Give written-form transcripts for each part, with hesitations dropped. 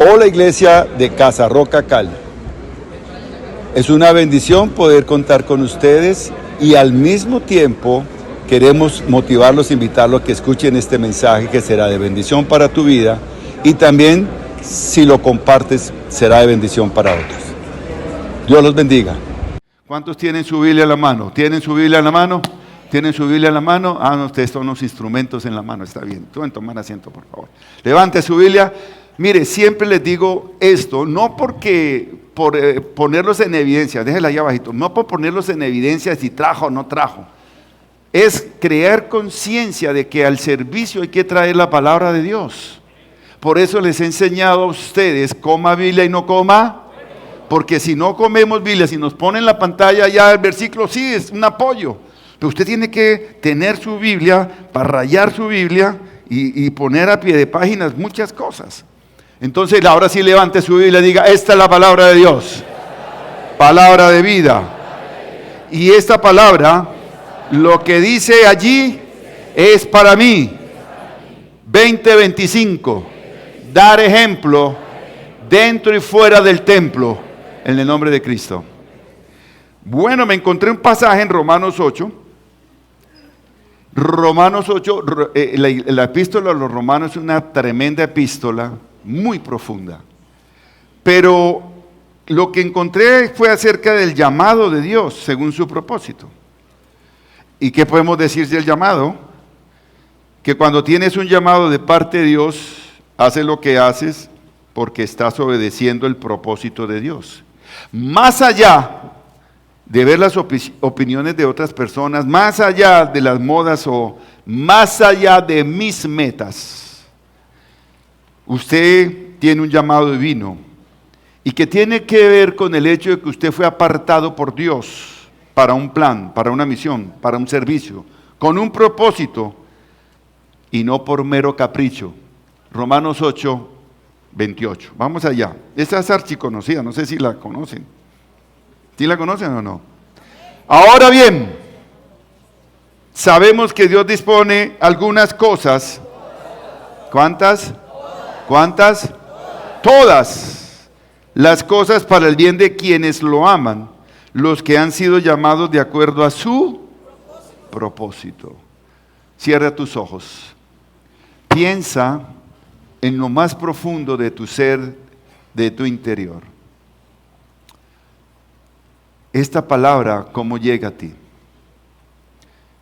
o la iglesia de Casa Roca Cali. Es una bendición poder contar con ustedes y al mismo tiempo queremos motivarlos, invitarlos a que escuchen este mensaje que será de bendición para tu vida y también si lo compartes será de bendición para otros. Dios los bendiga. ¿Cuántos tienen su Biblia en la mano? ¿Tienen su Biblia en la mano? ¿Tienen su Biblia en la mano? Ah, no, ustedes son unos instrumentos en la mano, está bien. Pueden tomar asiento, por favor. Levante su Biblia. Mire, siempre les digo esto, no porque por ponerlos en evidencia, déjenla ahí abajito, no por ponerlos en evidencia si trajo o no trajo. Es crear conciencia de que al servicio hay que traer la palabra de Dios. Por eso les he enseñado a ustedes, coma Biblia y no coma, porque si no comemos Biblia, si nos ponen en la pantalla ya el versículo, sí, es un apoyo. Pero usted tiene que tener su Biblia, para rayar su Biblia y poner a pie de páginas muchas cosas. Entonces ahora sí levante su Biblia y diga, esta es la palabra de Dios, palabra de vida. Y esta palabra, lo que dice allí es para mí. 20:25, dar ejemplo dentro y fuera del templo, en el nombre de Cristo. Bueno, me encontré un pasaje en Romanos 8. Romanos 8, la epístola a los Romanos es una tremenda epístola, muy profunda. Pero lo que encontré fue acerca del llamado de Dios según su propósito. ¿Y qué podemos decir del llamado? Que cuando tienes un llamado de parte de Dios, haces lo que haces porque estás obedeciendo el propósito de Dios. Más allá de ver las opiniones de otras personas, más allá de las modas o más allá de mis metas, usted tiene un llamado divino y que tiene que ver con el hecho de que usted fue apartado por Dios para un plan, para una misión, para un servicio, con un propósito y no por mero capricho. Romanos 8:28. Vamos allá. Esta es archiconocida, no sé si la conocen. ¿Sí la conocen o no? Ahora bien, sabemos que Dios dispone algunas cosas. ¿Cuántas? ¿Cuántas? Todas las cosas para el bien de quienes lo aman, los que han sido llamados de acuerdo a su propósito. Cierra tus ojos. Piensa en lo más profundo de tu ser, de tu interior. Esta palabra, ¿cómo llega a ti?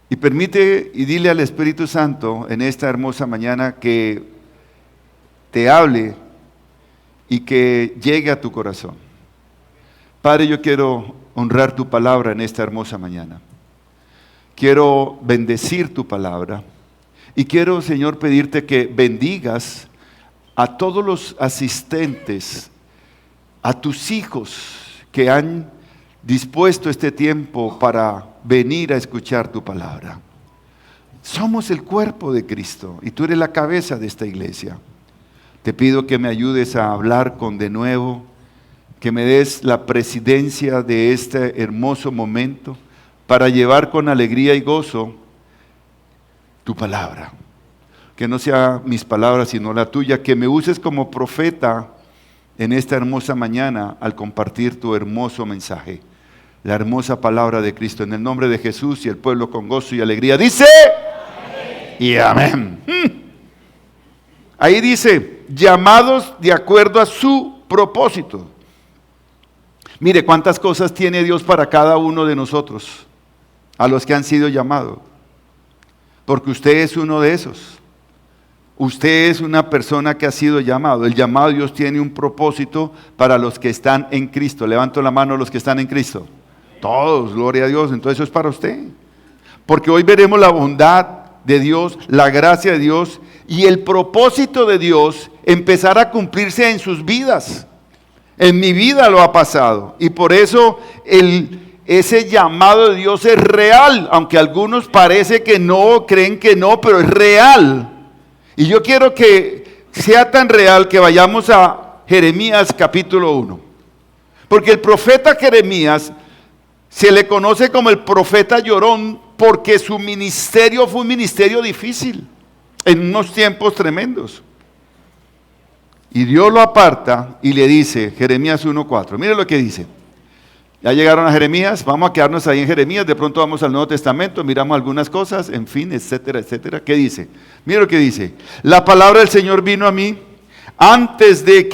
Y permite y dile al Espíritu Santo en esta hermosa mañana que te hable y que llegue a tu corazón. Padre, yo quiero honrar tu palabra en esta hermosa mañana. Quiero bendecir tu palabra y quiero, Señor, pedirte que bendigas a todos los asistentes, a tus hijos que han dispuesto este tiempo para venir a escuchar tu palabra. Somos el cuerpo de Cristo y tú eres la cabeza de esta iglesia. Te pido que me ayudes a hablar con denuedo, que me des la presidencia de este hermoso momento para llevar con alegría y gozo tu palabra. Que no sea mis palabras sino la tuya, que me uses como profeta en esta hermosa mañana al compartir tu hermoso mensaje, la hermosa palabra de Cristo, en el nombre de Jesús. Y el pueblo con gozo y alegría dice amén. Y amén. Ahí dice, llamados de acuerdo a su propósito. Mire cuántas cosas tiene Dios para cada uno de nosotros, a los que han sido llamados, porque usted es uno de esos. Usted es una persona que ha sido llamado. El llamado de Dios tiene un propósito para los que están en Cristo. Levanto la mano los que están en Cristo. Todos, gloria a Dios. Entonces eso es para usted. Porque hoy veremos la bondad de Dios, la gracia de Dios y el propósito de Dios empezar a cumplirse en sus vidas. En mi vida lo ha pasado. Y por eso ese llamado de Dios es real. Aunque algunos parece que no, creen que no, pero es real. Y yo quiero que sea tan real que vayamos a Jeremías capítulo 1. Porque el profeta Jeremías se le conoce como el profeta llorón porque su ministerio fue un ministerio difícil en unos tiempos tremendos. Y Dios lo aparta y le dice, Jeremías 1:4, mire lo que dice. Ya llegaron a Jeremías, vamos a quedarnos ahí en Jeremías, de pronto vamos al Nuevo Testamento, miramos algunas cosas, en fin, etcétera, etcétera. ¿Qué dice? Mire lo que dice. La palabra del Señor vino a mí antes de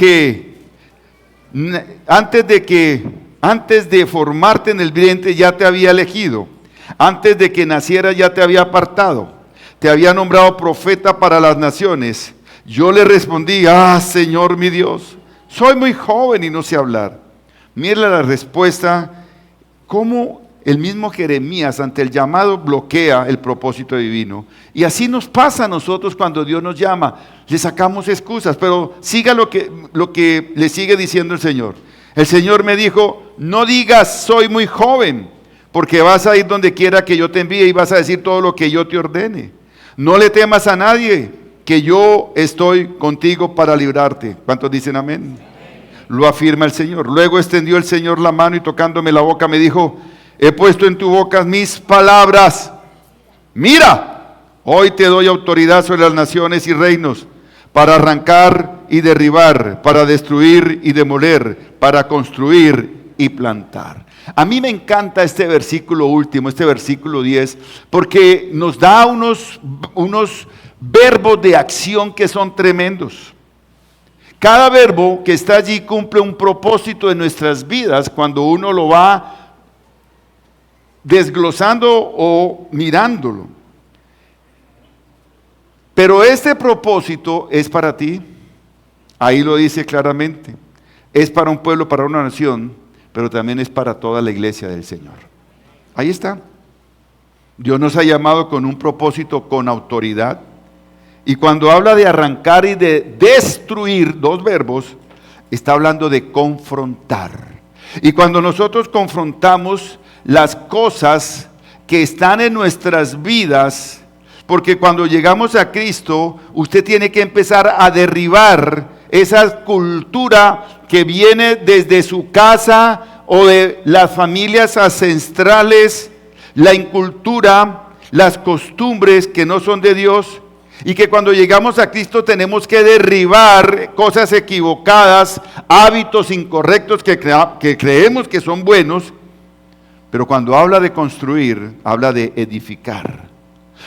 formarte en el vientre ya te había elegido, antes de que nacieras ya te había apartado, te había nombrado profeta para las naciones. Yo le respondí, Señor mi Dios, soy muy joven y no sé hablar. Mira la respuesta, cómo el mismo Jeremías ante el llamado bloquea el propósito divino. Y así nos pasa a nosotros cuando Dios nos llama, le sacamos excusas, pero siga lo que le sigue diciendo el Señor. El Señor me dijo, no digas soy muy joven, porque vas a ir donde quiera que yo te envíe y vas a decir todo lo que yo te ordene. No le temas a nadie, que yo estoy contigo para librarte. ¿Cuántos dicen amén? Lo afirma el Señor. Luego extendió el Señor la mano y tocándome la boca me dijo, he puesto en tu boca mis palabras. Mira, hoy te doy autoridad sobre las naciones y reinos, para arrancar y derribar, para destruir y demoler, para construir y plantar. A mí me encanta este versículo último, este versículo 10, porque nos da unos verbos de acción que son tremendos. Cada verbo que está allí cumple un propósito en nuestras vidas cuando uno lo va desglosando o mirándolo. Pero este propósito es para ti, ahí lo dice claramente, es para un pueblo, para una nación, pero también es para toda la iglesia del Señor. Ahí está. Dios nos ha llamado con un propósito, con autoridad. Y cuando habla de arrancar y de destruir, dos verbos, está hablando de confrontar. Y cuando nosotros confrontamos las cosas que están en nuestras vidas, porque cuando llegamos a Cristo, usted tiene que empezar a derribar esa cultura que viene desde su casa o de las familias ancestrales, la incultura, las costumbres que no son de Dios. Y que cuando llegamos a Cristo tenemos que derribar cosas equivocadas, hábitos incorrectos que creemos que son buenos, pero cuando habla de construir, habla de edificar.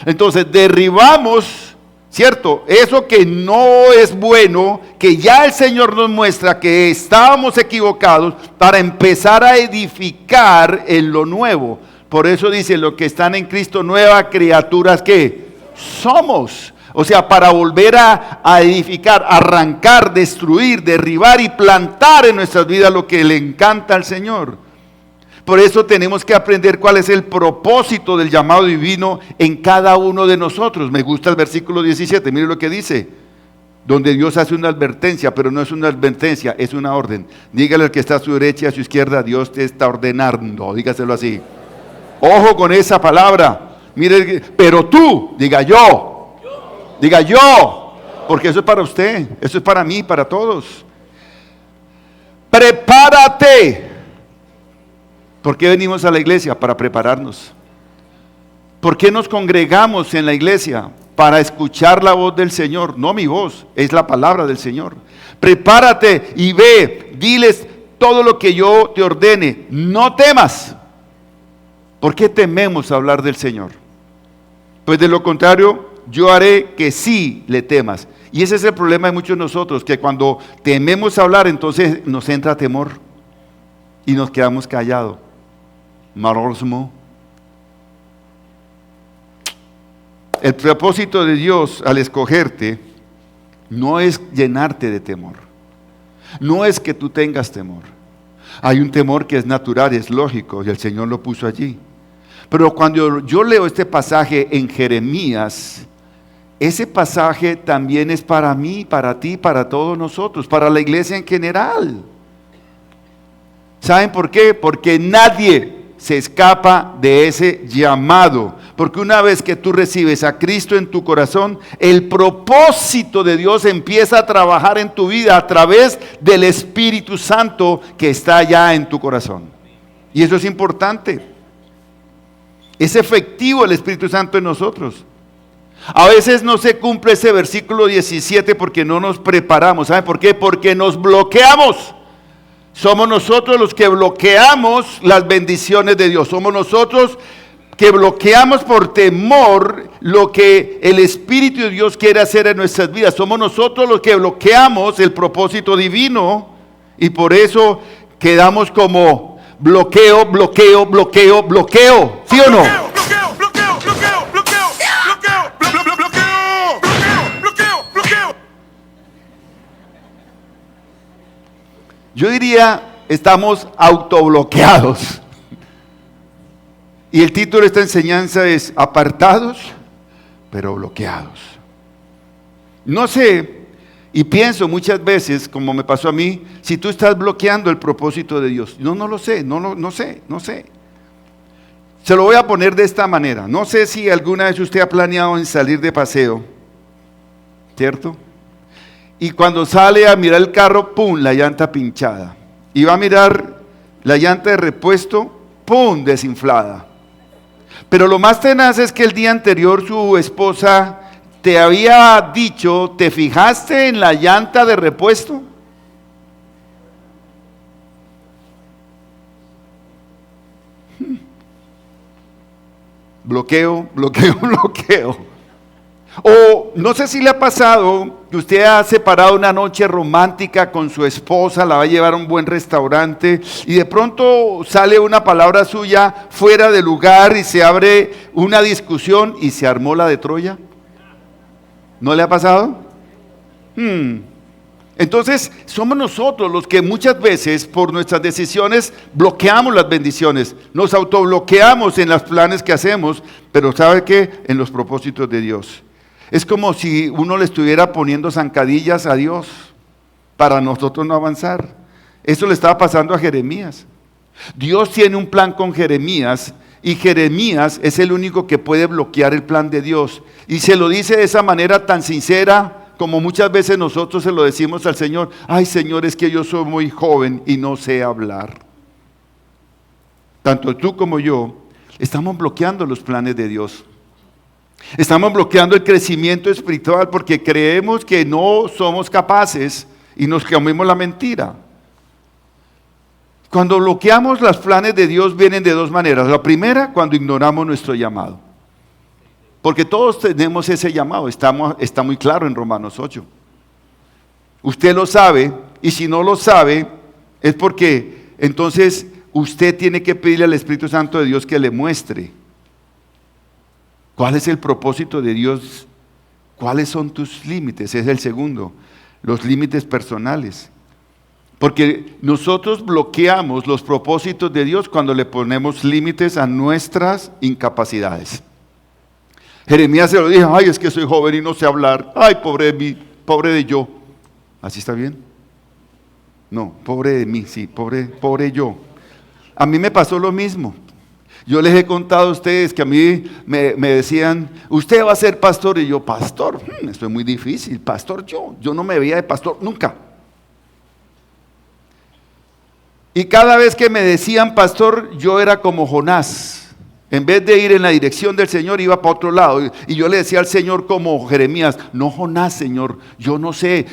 Entonces derribamos, ¿cierto? Eso que no es bueno, que ya el Señor nos muestra que estábamos equivocados, para empezar a edificar en lo nuevo. Por eso dice, los que están en Cristo, nuevas criaturas que somos. O sea, para volver a edificar, arrancar, destruir, derribar y plantar en nuestras vidas lo que le encanta al Señor. Por eso tenemos que aprender cuál es el propósito del llamado divino en cada uno de nosotros. Me gusta el versículo 17, mire lo que dice, donde Dios hace una advertencia, pero no es una advertencia, es una orden. Dígale al que está a su derecha y a su izquierda, Dios te está ordenando, dígaselo así. Ojo con esa palabra, mire, pero tú, diga yo, porque eso es para usted, eso es para mí, para todos. Prepárate. ¿Por qué venimos a la iglesia? Para prepararnos. ¿Por qué nos congregamos en la iglesia? Para escuchar la voz del Señor. No mi voz, es la palabra del Señor. Prepárate y ve, diles todo lo que yo te ordene. No temas. ¿Por qué tememos hablar del Señor? Pues de lo contrario, yo haré que sí le temas. Y ese es el problema de muchos de nosotros, que cuando tememos hablar, entonces nos entra temor y nos quedamos callados. Marosmo. El propósito de Dios al escogerte no es llenarte de temor. No es que tú tengas temor. Hay un temor que es natural, es lógico, y el Señor lo puso allí. Pero cuando yo leo este pasaje en Jeremías, ese pasaje también es para mí, para ti, para todos nosotros, para la iglesia en general. ¿Saben por qué? Porque nadie se escapa de ese llamado. Porque una vez que tú recibes a Cristo en tu corazón, el propósito de Dios empieza a trabajar en tu vida a través del Espíritu Santo que está ya en tu corazón. Y eso es importante. Es efectivo el Espíritu Santo en nosotros. A veces no se cumple ese versículo 17 porque no nos preparamos. ¿Saben por qué? Porque nos bloqueamos. Somos nosotros los que bloqueamos las bendiciones de Dios. Somos nosotros que bloqueamos por temor lo que el Espíritu de Dios quiere hacer en nuestras vidas. Somos nosotros los que bloqueamos el propósito divino y por eso quedamos como bloqueo, bloqueo, bloqueo, bloqueo. ¿Sí o no? Yo diría, estamos autobloqueados. Y el título de esta enseñanza es apartados, pero bloqueados. No sé, y pienso muchas veces, como me pasó a mí, si tú estás bloqueando el propósito de Dios. No lo sé, no sé. Se lo voy a poner de esta manera. No sé si alguna vez usted ha planeado en salir de paseo, ¿cierto? Y cuando sale a mirar el carro, ¡pum!, la llanta pinchada. Y va a mirar la llanta de repuesto, ¡pum!, desinflada. Pero lo más tenaz es que el día anterior su esposa te había dicho, ¿te fijaste en la llanta de repuesto? Bloqueo, bloqueo, bloqueo. O no sé si le ha pasado que usted ha separado una noche romántica con su esposa, la va a llevar a un buen restaurante y de pronto sale una palabra suya fuera de lugar y se abre una discusión y se armó la de Troya. ¿No le ha pasado? Entonces somos nosotros los que muchas veces por nuestras decisiones bloqueamos las bendiciones, nos autobloqueamos en los planes que hacemos, pero ¿sabe qué? En los propósitos de Dios. Es como si uno le estuviera poniendo zancadillas a Dios para nosotros no avanzar. Eso le estaba pasando a Jeremías. Dios tiene un plan con Jeremías y Jeremías es el único que puede bloquear el plan de Dios. Y se lo dice de esa manera tan sincera como muchas veces nosotros se lo decimos al Señor. Ay, Señor, es que yo soy muy joven y no sé hablar. Tanto tú como yo estamos bloqueando los planes de Dios. Estamos bloqueando el crecimiento espiritual porque creemos que no somos capaces y nos comemos la mentira. Cuando bloqueamos los planes de Dios vienen de dos maneras. La primera, cuando ignoramos nuestro llamado. Porque todos tenemos ese llamado, está muy claro en Romanos 8. Usted lo sabe y si no lo sabe es porque entonces usted tiene que pedirle al Espíritu Santo de Dios que le muestre. ¿Cuál es el propósito de Dios? ¿Cuáles son tus límites? Es el segundo, los límites personales. Porque nosotros bloqueamos los propósitos de Dios cuando le ponemos límites a nuestras incapacidades. Jeremías se lo dijo, ay, es que soy joven y no sé hablar. Ay, pobre de mí, pobre de yo. ¿Así está bien? No, pobre de mí, sí, pobre yo. A mí me pasó lo mismo. Yo les he contado a ustedes que a mí me decían, usted va a ser pastor, y yo, pastor, esto es muy difícil, pastor yo no me veía de pastor nunca. Y cada vez que me decían pastor, yo era como Jonás, en vez de ir en la dirección del Señor, iba para otro lado, y yo le decía al Señor como Jeremías, no Jonás, Señor, yo no sé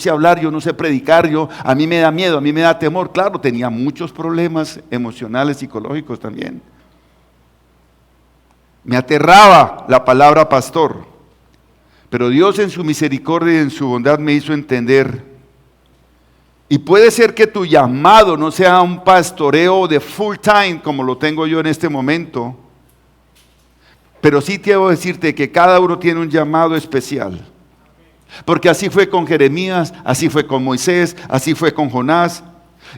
hablar, yo no sé predicar, a mí me da miedo, a mí me da temor. Claro, tenía muchos problemas emocionales, psicológicos también. Me aterraba la palabra pastor, pero Dios en su misericordia y en su bondad me hizo entender. Y puede ser que tu llamado no sea un pastoreo de full time como lo tengo yo en este momento, pero sí quiero decirte que cada uno tiene un llamado especial. Porque así fue con Jeremías, así fue con Moisés, así fue con Jonás.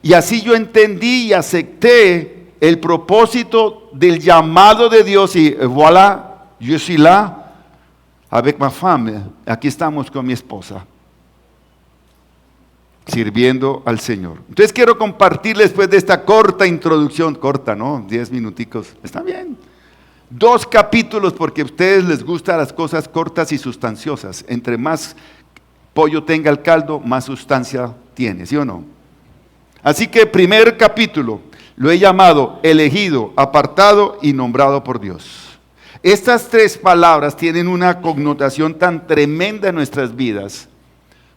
Y así yo entendí y acepté el propósito del llamado de Dios y voilà, je suis là avec ma femme. Aquí estamos con mi esposa, sirviendo al Señor. Entonces quiero compartirles después de esta corta introducción, corta, ¿no? 10 minuticos, está bien. 2 capítulos porque a ustedes les gustan las cosas cortas y sustanciosas. Entre más pollo tenga el caldo, más sustancia tiene, ¿sí o no? Así que primer capítulo, lo he llamado elegido, apartado y nombrado por Dios. Estas tres palabras tienen una connotación tan tremenda en nuestras vidas,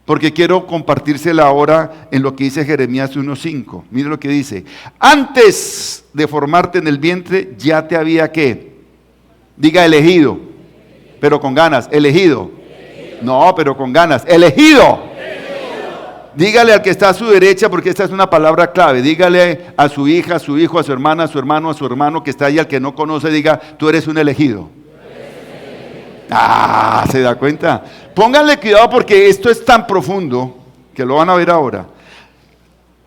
porque quiero compartírsela ahora en lo que dice Jeremías 1:5. Mire lo que dice: antes de formarte en el vientre, ya te había, ¿qué? Diga elegido, pero con ganas. Elegido. No, pero con ganas. Elegido. Dígale al que está a su derecha, porque esta es una palabra clave. Dígale a su hija, a su hijo, a su hermana, a su hermano que está ahí, al que no conoce, diga: tú eres un elegido. Ah, ¿se da cuenta? Pónganle cuidado porque esto es tan profundo que lo van a ver ahora.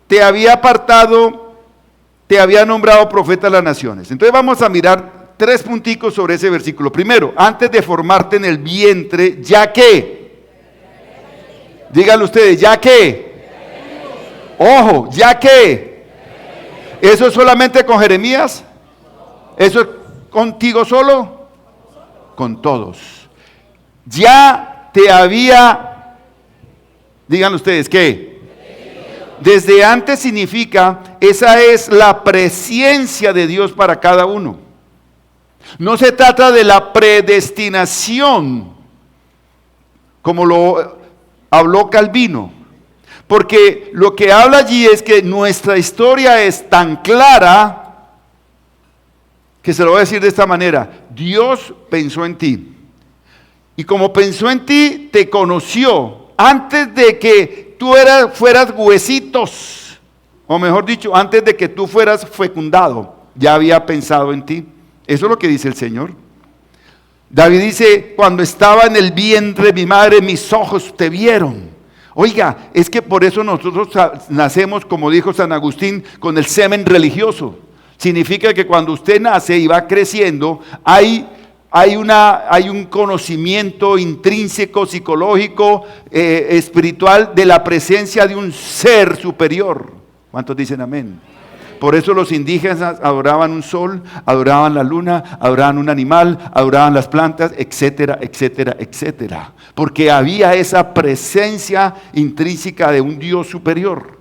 Te había apartado, te había nombrado profeta a las naciones. Entonces vamos a mirar 3 punticos sobre ese versículo. Primero, antes de formarte en el vientre, ¿ya qué? Díganlo ustedes, ¿ya qué? Ojo, ¿ya qué? ¿Eso es solamente con Jeremías? ¿Eso es contigo solo? Con todos. Ya te había, díganlo ustedes, ¿qué? Desde antes significa, esa es la presencia de Dios para cada uno. No se trata de la predestinación, como lo habló Calvino, porque lo que habla allí es que nuestra historia es tan clara, que se lo voy a decir de esta manera: Dios pensó en ti, y como pensó en ti, te conoció antes de que tú fueras huesitos, o mejor dicho, antes de que tú fueras fecundado, ya había pensado en ti. Eso es lo que dice el Señor. David dice: cuando estaba en el vientre de mi madre, mis ojos te vieron. Oiga, es que por eso nosotros nacemos, como dijo San Agustín, con el semen religioso. Significa que cuando usted nace y va creciendo, hay un conocimiento intrínseco, psicológico, espiritual, de la presencia de un ser superior. ¿Cuántos dicen amén? Por eso los indígenas adoraban un sol, adoraban la luna, adoraban un animal, adoraban las plantas, etcétera, etcétera, etcétera. Porque había esa presencia intrínseca de un Dios superior.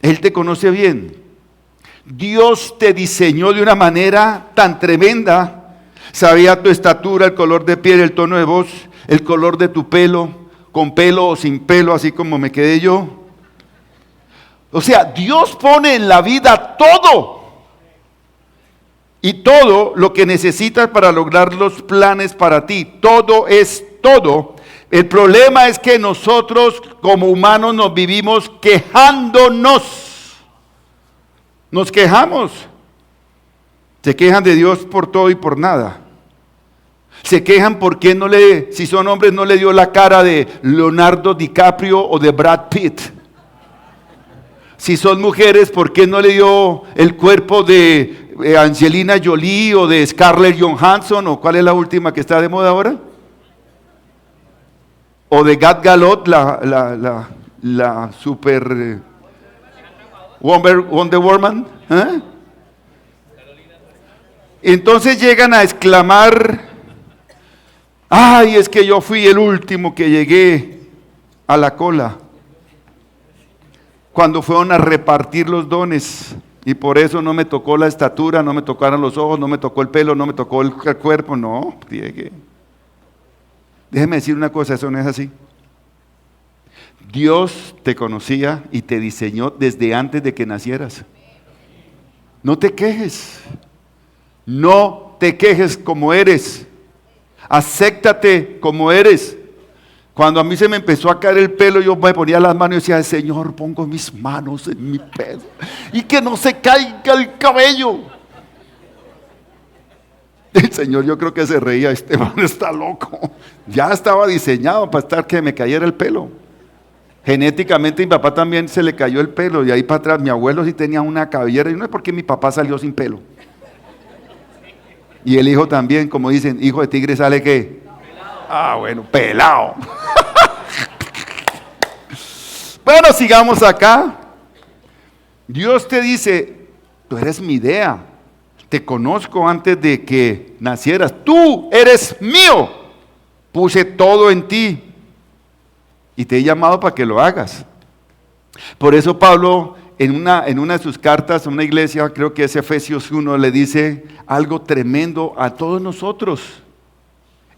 Él te conoce bien. Dios te diseñó de una manera tan tremenda. Sabía tu estatura, el color de piel, el tono de voz, el color de tu pelo, con pelo o sin pelo, así como me quedé yo. O sea, Dios pone en la vida todo. Y todo lo que necesitas para lograr los planes para ti. Todo es todo. El problema es que nosotros como humanos nos vivimos quejándonos. Nos quejamos. Se quejan de Dios por todo y por nada. Se quejan porque si son hombres, no le dio la cara de Leonardo DiCaprio o de Brad Pitt. Si son mujeres, ¿por qué no le dio el cuerpo de Angelina Jolie o de Scarlett Johansson? ¿O cuál es la última que está de moda ahora? O de Gal Gadot, la super Wonder Woman. ¿Eh? Entonces llegan a exclamar: ay, es que yo fui el último que llegué a la cola cuando fueron a repartir los dones, y por eso no me tocó la estatura, no me tocaron los ojos, no me tocó el pelo, no me tocó el cuerpo. No, llegué. Déjeme decir una cosa, eso no es así. Dios te conocía y te diseñó desde antes de que nacieras. No te quejes. No te quejes como eres. Acéptate como eres. Cuando a mí se me empezó a caer el pelo, yo me ponía las manos y decía: Señor, pongo mis manos en mi pelo y que no se caiga el cabello. El Señor, yo creo que se reía: este man está loco. Ya estaba diseñado para estar que me cayera el pelo. Genéticamente mi papá también se le cayó el pelo, y ahí para atrás mi abuelo sí tenía una cabellera, y no es porque mi papá salió sin pelo. Y el hijo también, como dicen, hijo de tigre sale ¿qué? Ah, bueno, pelado. Bueno, sigamos acá. Dios te dice: tú eres mi idea, te conozco antes de que nacieras, tú eres mío, puse todo en ti y te he llamado para que lo hagas. Por eso Pablo en una de sus cartas a una iglesia, creo que es Efesios 1, le dice algo tremendo a todos nosotros.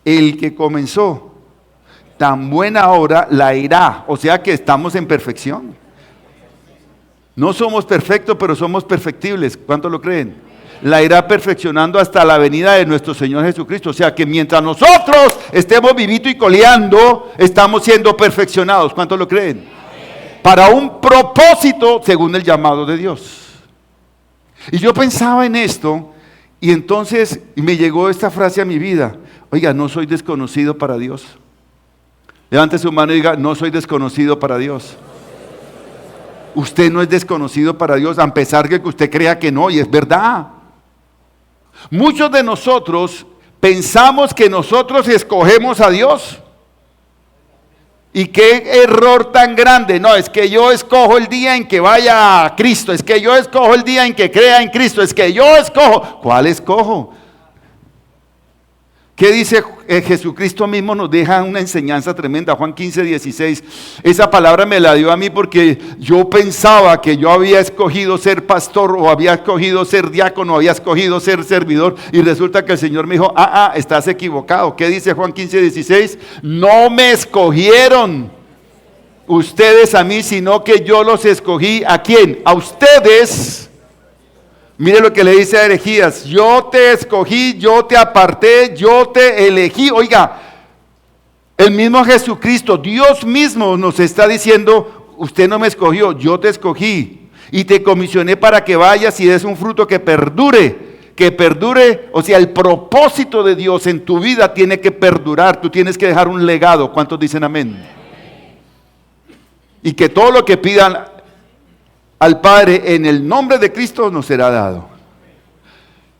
El que comenzó tan buena obra la irá, o sea que estamos en perfección. No somos perfectos, pero somos perfectibles. ¿Cuántos lo creen? La irá perfeccionando hasta la venida de nuestro Señor Jesucristo. O sea que mientras nosotros estemos vivito y coleando, estamos siendo perfeccionados. ¿Cuántos lo creen? Para un propósito según el llamado de Dios. Y yo pensaba en esto, y entonces me llegó esta frase a mi vida. Oiga, no soy desconocido para Dios. Levante su mano y diga, no soy desconocido para Dios. Usted no es desconocido para Dios, a pesar de que usted crea que no, y es verdad. Muchos de nosotros pensamos que nosotros escogemos a Dios. Y qué error tan grande. No, es que yo escojo el día en que vaya a Cristo. Es que yo escojo el día en que crea en Cristo. Es que yo escojo. ¿Cuál escojo? ¿Qué dice Jesucristo mismo? Nos deja una enseñanza tremenda. Juan 15, 16. Esa palabra me la dio a mí porque yo pensaba que yo había escogido ser pastor, o había escogido ser diácono, o había escogido ser servidor, y resulta que el Señor me dijo, estás equivocado. ¿Qué dice Juan 15, 16? No me escogieron ustedes a mí, sino que yo los escogí. ¿A quién? A ustedes. Mire lo que le dice a Herejías: yo te escogí, yo te aparté, yo te elegí. Oiga, el mismo Jesucristo, Dios mismo nos está diciendo, usted no me escogió, yo te escogí y te comisioné para que vayas y des un fruto que perdure, o sea, el propósito de Dios en tu vida tiene que perdurar, tú tienes que dejar un legado. ¿Cuántos dicen amén? Y que todo lo que pidan al Padre en el nombre de Cristo nos será dado.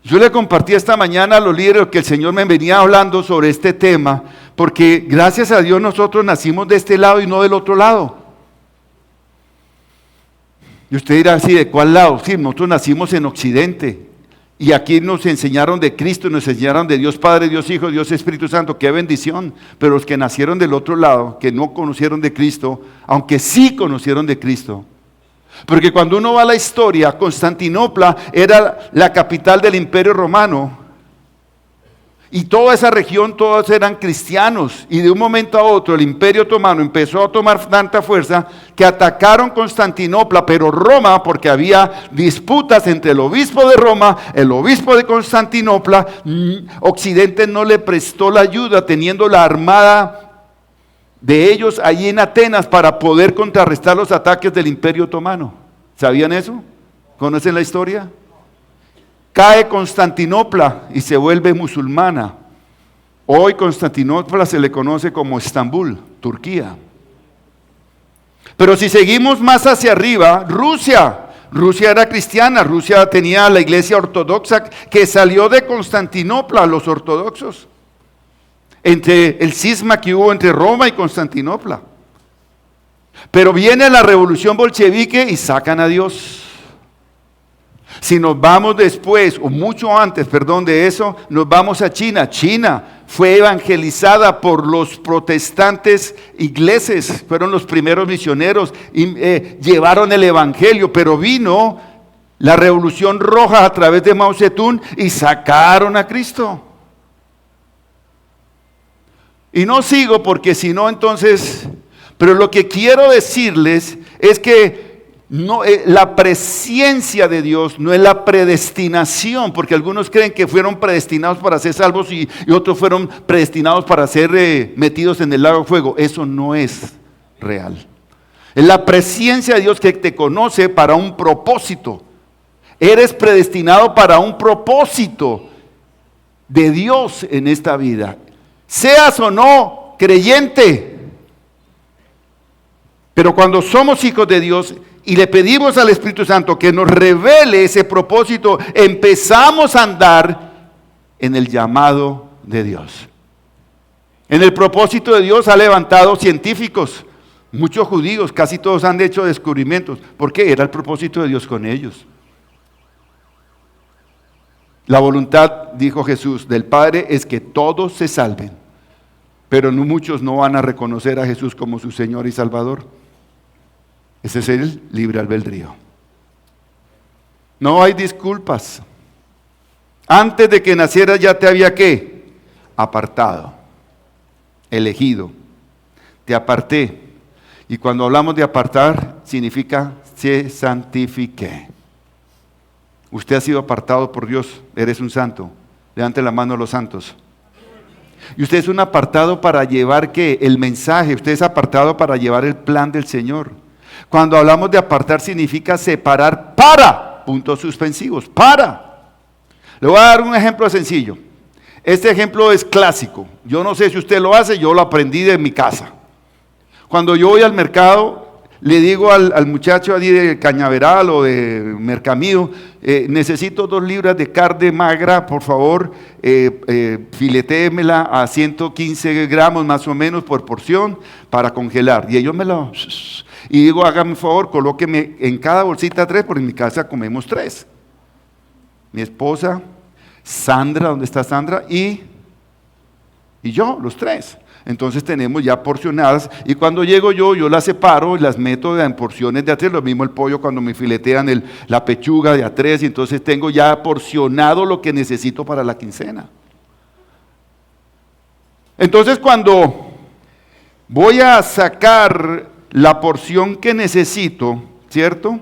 Yo le compartí esta mañana a los líderes que el Señor me venía hablando sobre este tema, porque gracias a Dios nosotros nacimos de este lado y no del otro lado. Y usted dirá, ¿sí, de cuál lado? Sí, nosotros nacimos en Occidente, y aquí nos enseñaron de Cristo, nos enseñaron de Dios Padre, Dios Hijo, Dios Espíritu Santo. ¡Qué bendición! Pero los que nacieron del otro lado, que no conocieron de Cristo, aunque sí conocieron de Cristo, porque cuando uno va a la historia, Constantinopla era la capital del Imperio Romano, y toda esa región, todos eran cristianos, y de un momento a otro el Imperio Otomano empezó a tomar tanta fuerza que atacaron Constantinopla, pero Roma, porque había disputas entre el obispo de Roma, el obispo de Constantinopla, Occidente no le prestó la ayuda, teniendo la armada de ellos allí en Atenas para poder contrarrestar los ataques del Imperio Otomano. ¿Sabían eso? ¿Conocen la historia? Cae Constantinopla y se vuelve musulmana. Hoy Constantinopla se le conoce como Estambul, Turquía. Pero si seguimos más hacia arriba, Rusia era cristiana. Rusia tenía la iglesia ortodoxa que salió de Constantinopla, los ortodoxos, entre el cisma que hubo entre Roma y Constantinopla. Pero viene la revolución bolchevique y sacan a Dios. Si nos vamos después, o mucho antes, de eso, nos vamos a China. China fue evangelizada por los protestantes ingleses, fueron los primeros misioneros, y llevaron el evangelio, pero vino la revolución roja a través de Mao Zedong y sacaron a Cristo. Y no sigo porque si no entonces, pero lo que quiero decirles es que no, la presencia de Dios no es la predestinación, porque algunos creen que fueron predestinados para ser salvos y otros fueron predestinados para ser metidos en el lago de fuego. Eso no es real. Es la presencia de Dios que te conoce para un propósito. Eres predestinado para un propósito de Dios en esta vida. Seas o no creyente, pero cuando somos hijos de Dios y le pedimos al Espíritu Santo que nos revele ese propósito, empezamos a andar en el llamado de Dios. En el propósito de Dios ha levantado científicos, muchos judíos, casi todos han hecho descubrimientos. ¿Por qué? Era el propósito de Dios con ellos. La voluntad, dijo Jesús, del Padre es que todos se salven, pero muchos no van a reconocer a Jesús como su Señor y Salvador. Ese es el libre albedrío. No hay disculpas. Antes de que nacieras ya te había ¿qué? Apartado, elegido. Te aparté. Y cuando hablamos de apartar, significa se santifique. Usted ha sido apartado por Dios, eres un santo. Levante la mano a los santos. Y usted es un apartado para llevar ¿qué? El mensaje. Usted es apartado para llevar el plan del Señor. Cuando hablamos de apartar, significa separar para, puntos suspensivos, para. Le voy a dar un ejemplo sencillo. Este ejemplo es clásico. Yo no sé si usted lo hace, yo lo aprendí de mi casa. Cuando yo voy al mercado, le digo al muchacho allí de Cañaveral o de Mercamío, necesito 2 libras de carne magra, por favor, filetéemela a 115 gramos más o menos por porción para congelar. Y ellos me lo... Y digo, hágame un favor, colóqueme en cada bolsita 3, porque en mi casa comemos 3. Mi esposa, Sandra, ¿dónde está Sandra? Y yo, los 3. Entonces tenemos ya porcionadas y cuando llego yo las separo y las meto en porciones de a 3, lo mismo el pollo cuando me filetean la pechuga de a 3 y entonces tengo ya porcionado lo que necesito para la quincena. Entonces cuando voy a sacar la porción que necesito, ¿cierto?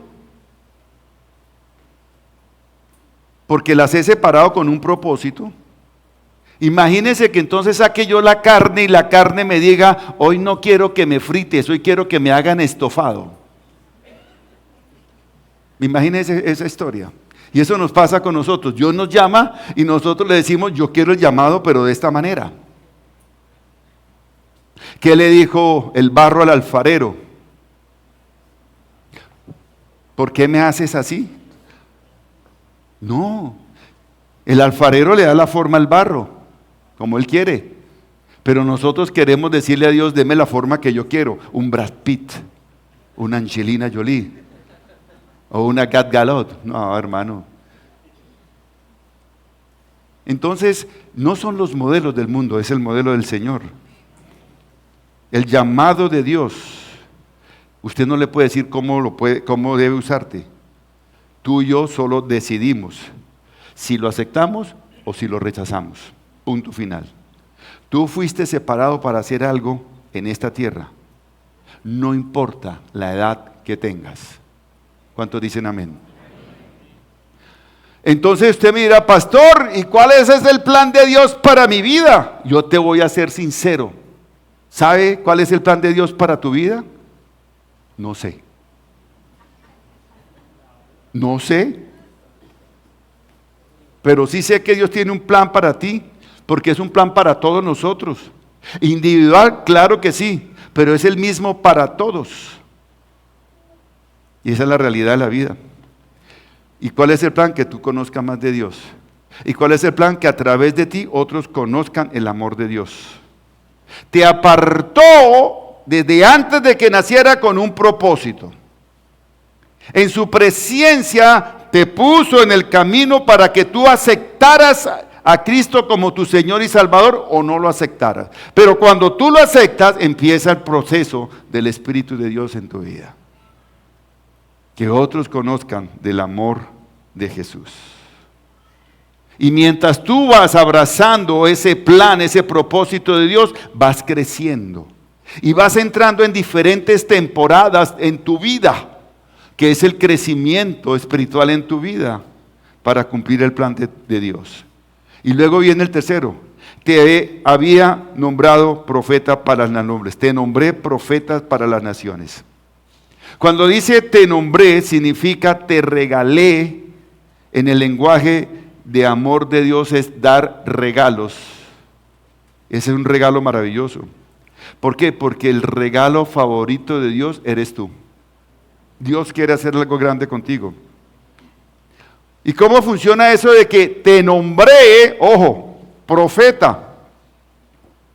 Porque las he separado con un propósito. Imagínense que entonces saque yo la carne y la carne me diga, hoy no quiero que me frites, hoy quiero que me hagan estofado. Imagínense esa historia. Y eso nos pasa con nosotros. Dios nos llama y nosotros le decimos, yo quiero el llamado, pero de esta manera. ¿Qué le dijo el barro al alfarero? ¿Por qué me haces así? No, el alfarero le da la forma al barro, como él quiere. Pero nosotros queremos decirle a Dios, deme la forma que yo quiero. Un Brad Pitt, una Angelina Jolie, o una Gat Gadot. No, hermano. Entonces, no son los modelos del mundo, es el modelo del Señor. El llamado de Dios, usted no le puede decir cómo debe usarte. Tú y yo solo decidimos si lo aceptamos o si lo rechazamos. Punto final. Tú fuiste separado para hacer algo en esta tierra. No importa la edad que tengas. ¿Cuántos dicen amén? Entonces usted me dirá, pastor, ¿y cuál es el plan de Dios para mi vida? Yo te voy a ser sincero. ¿Sabe cuál es el plan de Dios para tu vida? No sé. No sé. Pero sí sé que Dios tiene un plan para ti, porque es un plan para todos nosotros. Individual, claro que sí, pero es el mismo para todos. Y esa es la realidad de la vida. ¿Y cuál es el plan? Que tú conozcas más de Dios. ¿Y cuál es el plan? Que a través de ti otros conozcan el amor de Dios. Te apartó desde antes de que naciera con un propósito. En su presencia te puso en el camino para que tú aceptaras a Cristo como tu Señor y Salvador o no lo aceptaras. Pero cuando tú lo aceptas, empieza el proceso del Espíritu de Dios en tu vida. Que otros conozcan del amor de Jesús. Y mientras tú vas abrazando ese plan, ese propósito de Dios, vas creciendo. Y vas entrando en diferentes temporadas en tu vida, que es el crecimiento espiritual en tu vida para cumplir el plan de Dios. Y luego viene el tercero. Te había nombrado profeta para las naciones. Te nombré profeta para las naciones. Cuando dice te nombré, significa te regalé. En el lenguaje de amor de Dios es dar regalos. Ese es un regalo maravilloso. ¿Por qué? Porque el regalo favorito de Dios eres tú. Dios quiere hacer algo grande contigo. ¿Y cómo funciona eso de que te nombré, ojo, profeta?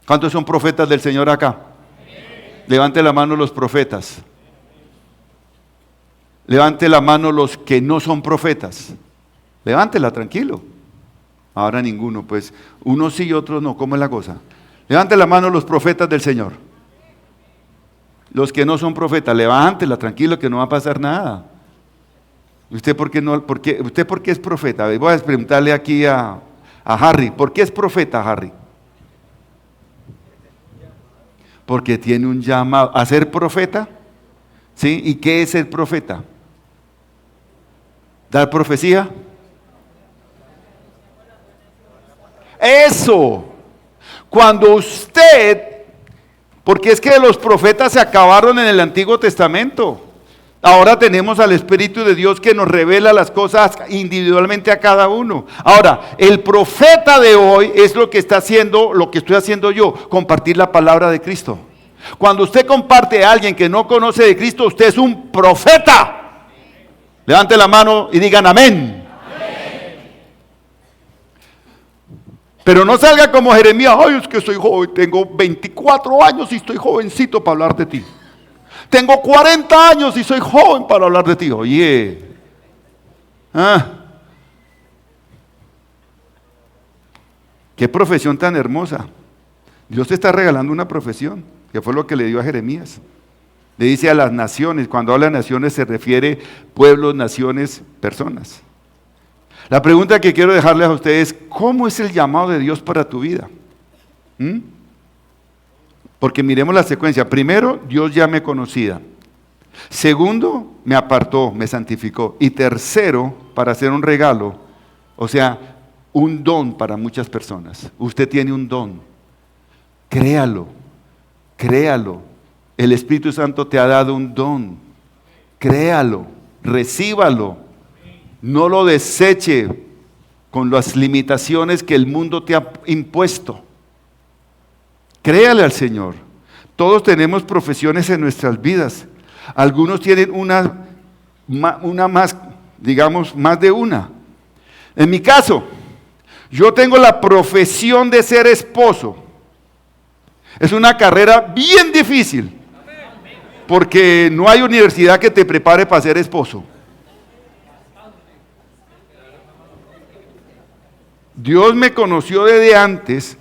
¿Cuántos son profetas del Señor acá? Levante la mano los profetas. Levante la mano los que no son profetas. Levántela, tranquilo. Ahora ninguno, pues unos sí y otros no. ¿Cómo es la cosa? Levante la mano los profetas del Señor. Los que no son profetas, levántela, tranquilo, que no va a pasar nada. ¿Usted por qué no? ¿Usted por qué es profeta? Voy a preguntarle aquí a Harry. ¿Por qué es profeta, Harry? Porque tiene un llamado a ser profeta. ¿Sí? ¿Y qué es ser profeta? ¿Dar profecía? Eso. Cuando usted, porque es que los profetas se acabaron en el Antiguo Testamento. Ahora tenemos al Espíritu de Dios que nos revela las cosas individualmente a cada uno. Ahora, el profeta de hoy es lo que está haciendo, lo que estoy haciendo yo, compartir la palabra de Cristo. Cuando usted comparte a alguien que no conoce de Cristo, usted es un profeta. Levante la mano y digan amén. Pero no salga como Jeremías, ay, es que soy joven, tengo 24 años y estoy jovencito para hablar de ti. Tengo 40 años y soy joven para hablar de ti. Oye, qué profesión tan hermosa. Dios te está regalando una profesión, que fue lo que le dio a Jeremías. Le dice a las naciones, cuando habla de naciones se refiere pueblos, naciones, personas. La pregunta que quiero dejarles a ustedes, ¿cómo es el llamado de Dios para tu vida? Porque miremos la secuencia. Primero, Dios ya me conocía. Segundo, me apartó, me santificó. Y tercero, para hacer un regalo, o sea, un don para muchas personas. Usted tiene un don. Créalo, créalo. El Espíritu Santo te ha dado un don. Créalo, recíbalo. No lo deseche con las limitaciones que el mundo te ha impuesto. Créale al Señor. Todos tenemos profesiones en nuestras vidas. Algunos tienen una más, digamos, más de una. En mi caso, yo tengo la profesión de ser esposo. Es una carrera bien difícil, porque no hay universidad que te prepare para ser esposo. Dios me conoció desde antes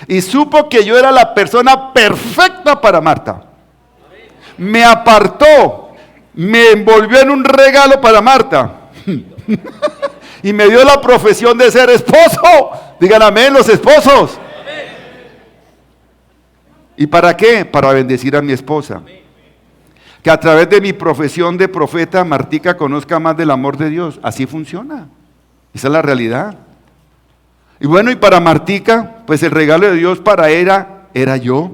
y supo que yo era la persona perfecta para Marta. Me apartó, me envolvió en un regalo para Marta y me dio la profesión de ser esposo. Digan amén los esposos. ¿Y para qué? Para bendecir a mi esposa. Que a través de mi profesión de profeta, Martica conozca más del amor de Dios. Así funciona. Esa es la realidad. Y bueno, y para Martica, pues el regalo de Dios para ella era yo.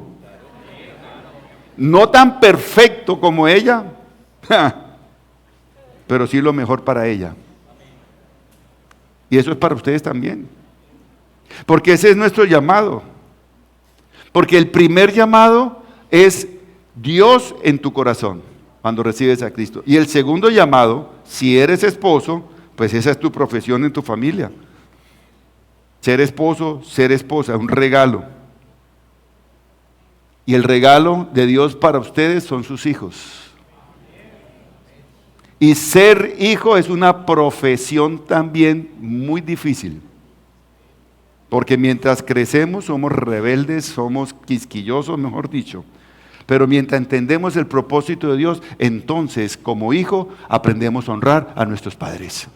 No tan perfecto como ella, pero sí lo mejor para ella. Y eso es para ustedes también. Porque ese es nuestro llamado. Porque el primer llamado es Dios en tu corazón, cuando recibes a Cristo. Y el segundo llamado, si eres esposo, pues esa es tu profesión en tu familia. Ser esposo, ser esposa, es un regalo. Y el regalo de Dios para ustedes son sus hijos. Y ser hijo es una profesión también muy difícil. Porque mientras crecemos somos rebeldes, somos quisquillosos, mejor dicho. Pero mientras entendemos el propósito de Dios, entonces como hijo aprendemos a honrar a nuestros padres.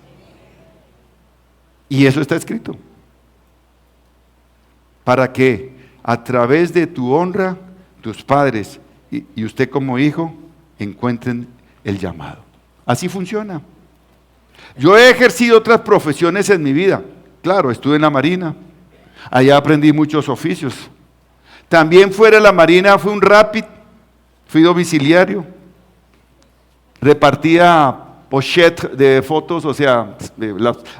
Y eso está escrito. Para que a través de tu honra, tus padres y usted como hijo encuentren el llamado. Así funciona. Yo he ejercido otras profesiones en mi vida. Claro, estuve en la Marina. Allá aprendí muchos oficios. También fuera de la Marina fui un rapid, fui domiciliario. Repartía pochette de fotos, o sea,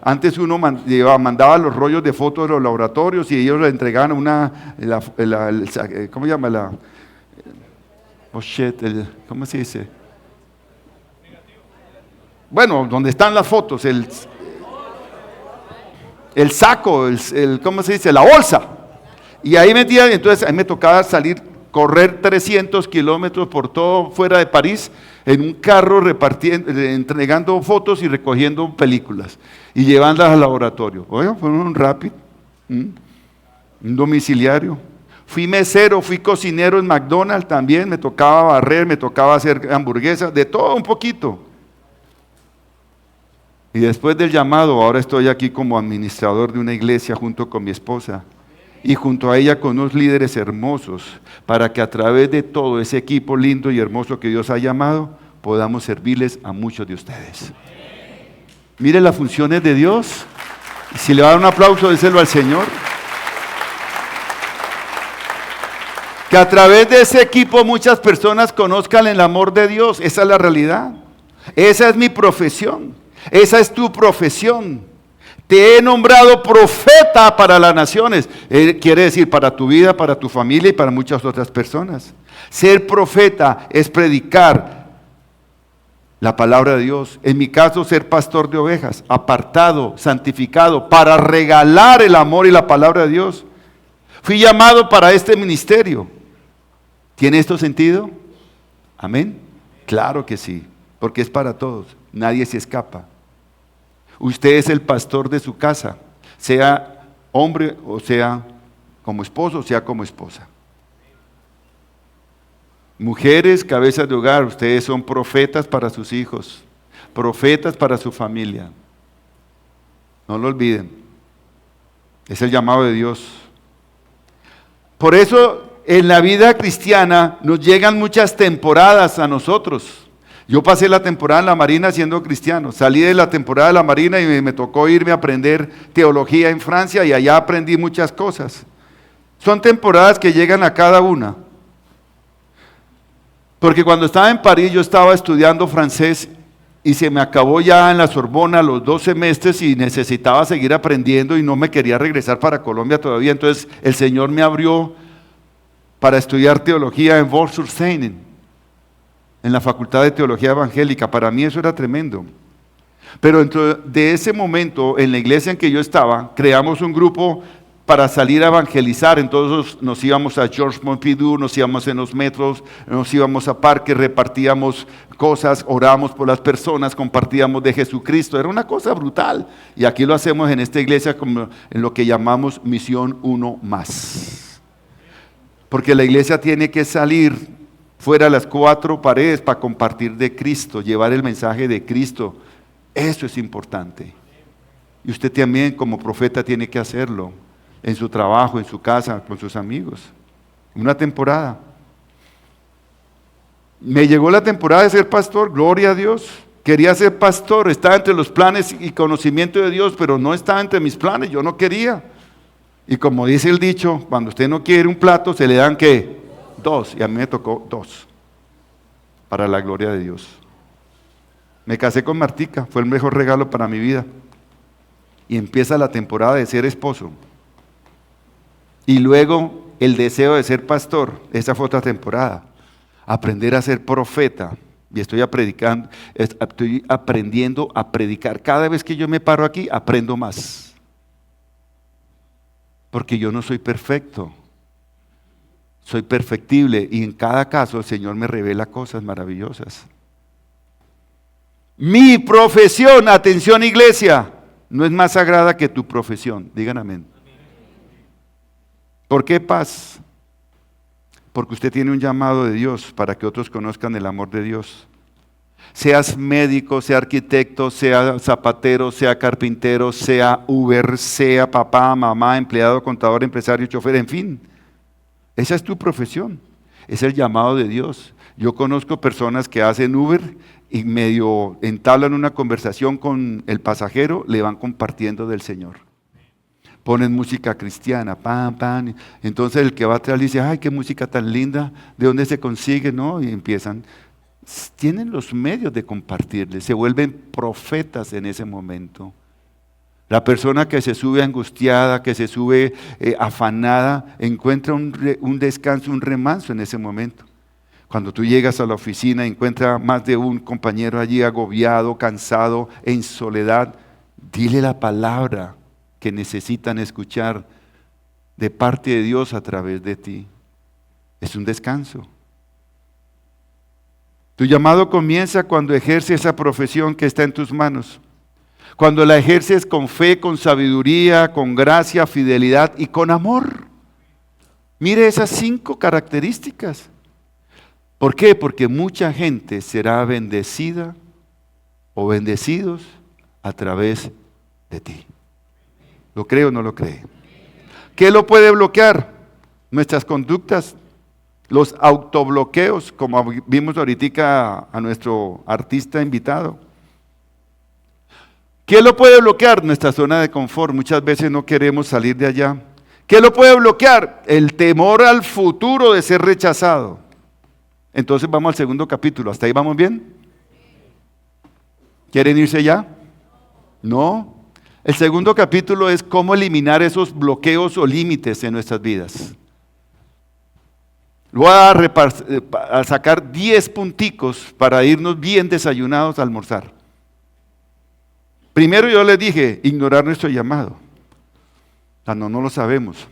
antes uno mandaba los rollos de fotos de los laboratorios y ellos le entregaban ¿cómo se llama? La pochette, ¿cómo se dice? Bueno, donde están las fotos, el saco, ¿cómo se dice? La bolsa. Y ahí metía, entonces a mí me tocaba correr 300 kilómetros por todo fuera de París en un carro entregando fotos y recogiendo películas y llevándolas al laboratorio. Oiga, fue un rápido, un domiciliario. Fui mesero, fui cocinero en McDonald's también, me tocaba barrer, me tocaba hacer hamburguesas, de todo un poquito. Y después del llamado, ahora estoy aquí como administrador de una iglesia junto con mi esposa y junto a ella con unos líderes hermosos para que a través de todo ese equipo lindo y hermoso que Dios ha llamado, podamos servirles a muchos de ustedes. Mire las funciones de Dios. Si le va a dar un aplauso, déselo al Señor. Que a través de ese equipo muchas personas conozcan el amor de Dios. Esa es la realidad. Esa es mi profesión. Esa es tu profesión. Te he nombrado profeta para las naciones. Quiere decir para tu vida, para tu familia y para muchas otras personas. Ser profeta es predicar la palabra de Dios. En mi caso, ser pastor de ovejas, apartado, santificado, para regalar el amor y la palabra de Dios. Fui llamado para este ministerio. ¿Tiene esto sentido? Amén. Claro que sí, porque es para todos. Nadie se escapa. Usted es el pastor de su casa, sea hombre o sea como esposo o sea como esposa. Mujeres, cabezas de hogar, ustedes son profetas para sus hijos, profetas para su familia. No lo olviden. Es el llamado de Dios. Por eso en la vida cristiana nos llegan muchas temporadas a nosotros. Yo pasé la temporada en la Marina siendo cristiano. Salí de la temporada de la Marina y me tocó irme a aprender teología en Francia y allá aprendí muchas cosas. Son temporadas que llegan a cada una. Porque cuando estaba en París yo estaba estudiando francés y se me acabó ya en la Sorbona los 2 semestres y necesitaba seguir aprendiendo y no me quería regresar para Colombia todavía. Entonces el Señor me abrió para estudiar teología en Vaux-sur-Seine, en la Facultad de Teología Evangélica. Para mí eso era tremendo. Pero dentro de ese momento, en la iglesia en que yo estaba, creamos un grupo para salir a evangelizar. Entonces nos íbamos a Georges Pompidou, nos íbamos en los metros, nos íbamos a parques, repartíamos cosas, orábamos por las personas, compartíamos de Jesucristo. Era una cosa brutal. Y aquí lo hacemos en esta iglesia como en lo que llamamos Misión Uno Más. Porque la iglesia tiene que salir fuera de las 4 paredes para compartir de Cristo, llevar el mensaje de Cristo. Eso es importante. Y usted también como profeta tiene que hacerlo en su trabajo, en su casa, con sus amigos. Una temporada. Me llegó la temporada de ser pastor, gloria a Dios. Quería ser pastor, estaba entre los planes y conocimiento de Dios, pero no estaba entre mis planes, yo no quería. Y como dice el dicho, cuando usted no quiere un plato, se le dan ¿qué? 2, y a mí me tocó 2, para la gloria de Dios. Me casé con Martica, fue el mejor regalo para mi vida. Y empieza la temporada de ser esposo. Y luego el deseo de ser pastor, esa fue otra temporada. Aprender a ser profeta. Y estoy aprendiendo a predicar. Cada vez que yo me paro aquí, aprendo más. Porque yo no soy perfecto. Soy perfectible y en cada caso el Señor me revela cosas maravillosas. Mi profesión, atención iglesia, no es más sagrada que tu profesión. Digan amén. ¿Por qué paz? Porque usted tiene un llamado de Dios para que otros conozcan el amor de Dios. Seas médico, sea arquitecto, sea zapatero, sea carpintero, sea Uber, sea papá, mamá, empleado, contador, empresario, chofer, en fin. Esa es tu profesión, es el llamado de Dios. Yo conozco personas que hacen Uber y medio entablan una conversación con el pasajero, le van compartiendo del Señor. Ponen música cristiana, pam, pam. Entonces el que va atrás dice, ay, qué música tan linda, ¿de dónde se consigue? ¿No? Y empiezan, tienen los medios de compartirle, se vuelven profetas en ese momento. La persona que se sube angustiada, que se sube afanada, encuentra un descanso, un remanso en ese momento. Cuando tú llegas a la oficina, encuentra más de un compañero allí agobiado, cansado, en soledad. Dile la palabra que necesitan escuchar de parte de Dios a través de ti. Es un descanso. Tu llamado comienza cuando ejerces esa profesión que está en tus manos. Cuando la ejerces con fe, con sabiduría, con gracia, fidelidad y con amor. Mire esas 5 características. ¿Por qué? Porque mucha gente será bendecida o bendecidos a través de ti. ¿Lo cree o no lo cree? ¿Qué lo puede bloquear? Nuestras conductas, los autobloqueos, como vimos ahorita a nuestro artista invitado. ¿Qué lo puede bloquear? Nuestra zona de confort. Muchas veces no queremos salir de allá. ¿Qué lo puede bloquear? El temor al futuro de ser rechazado. Entonces vamos al segundo capítulo. ¿Hasta ahí vamos bien? ¿Quieren irse ya? No. El segundo capítulo es cómo eliminar esos bloqueos o límites en nuestras vidas. Voy a sacar 10 punticos para irnos bien desayunados a almorzar. Primero yo les dije, ignorar nuestro llamado. No lo sabemos.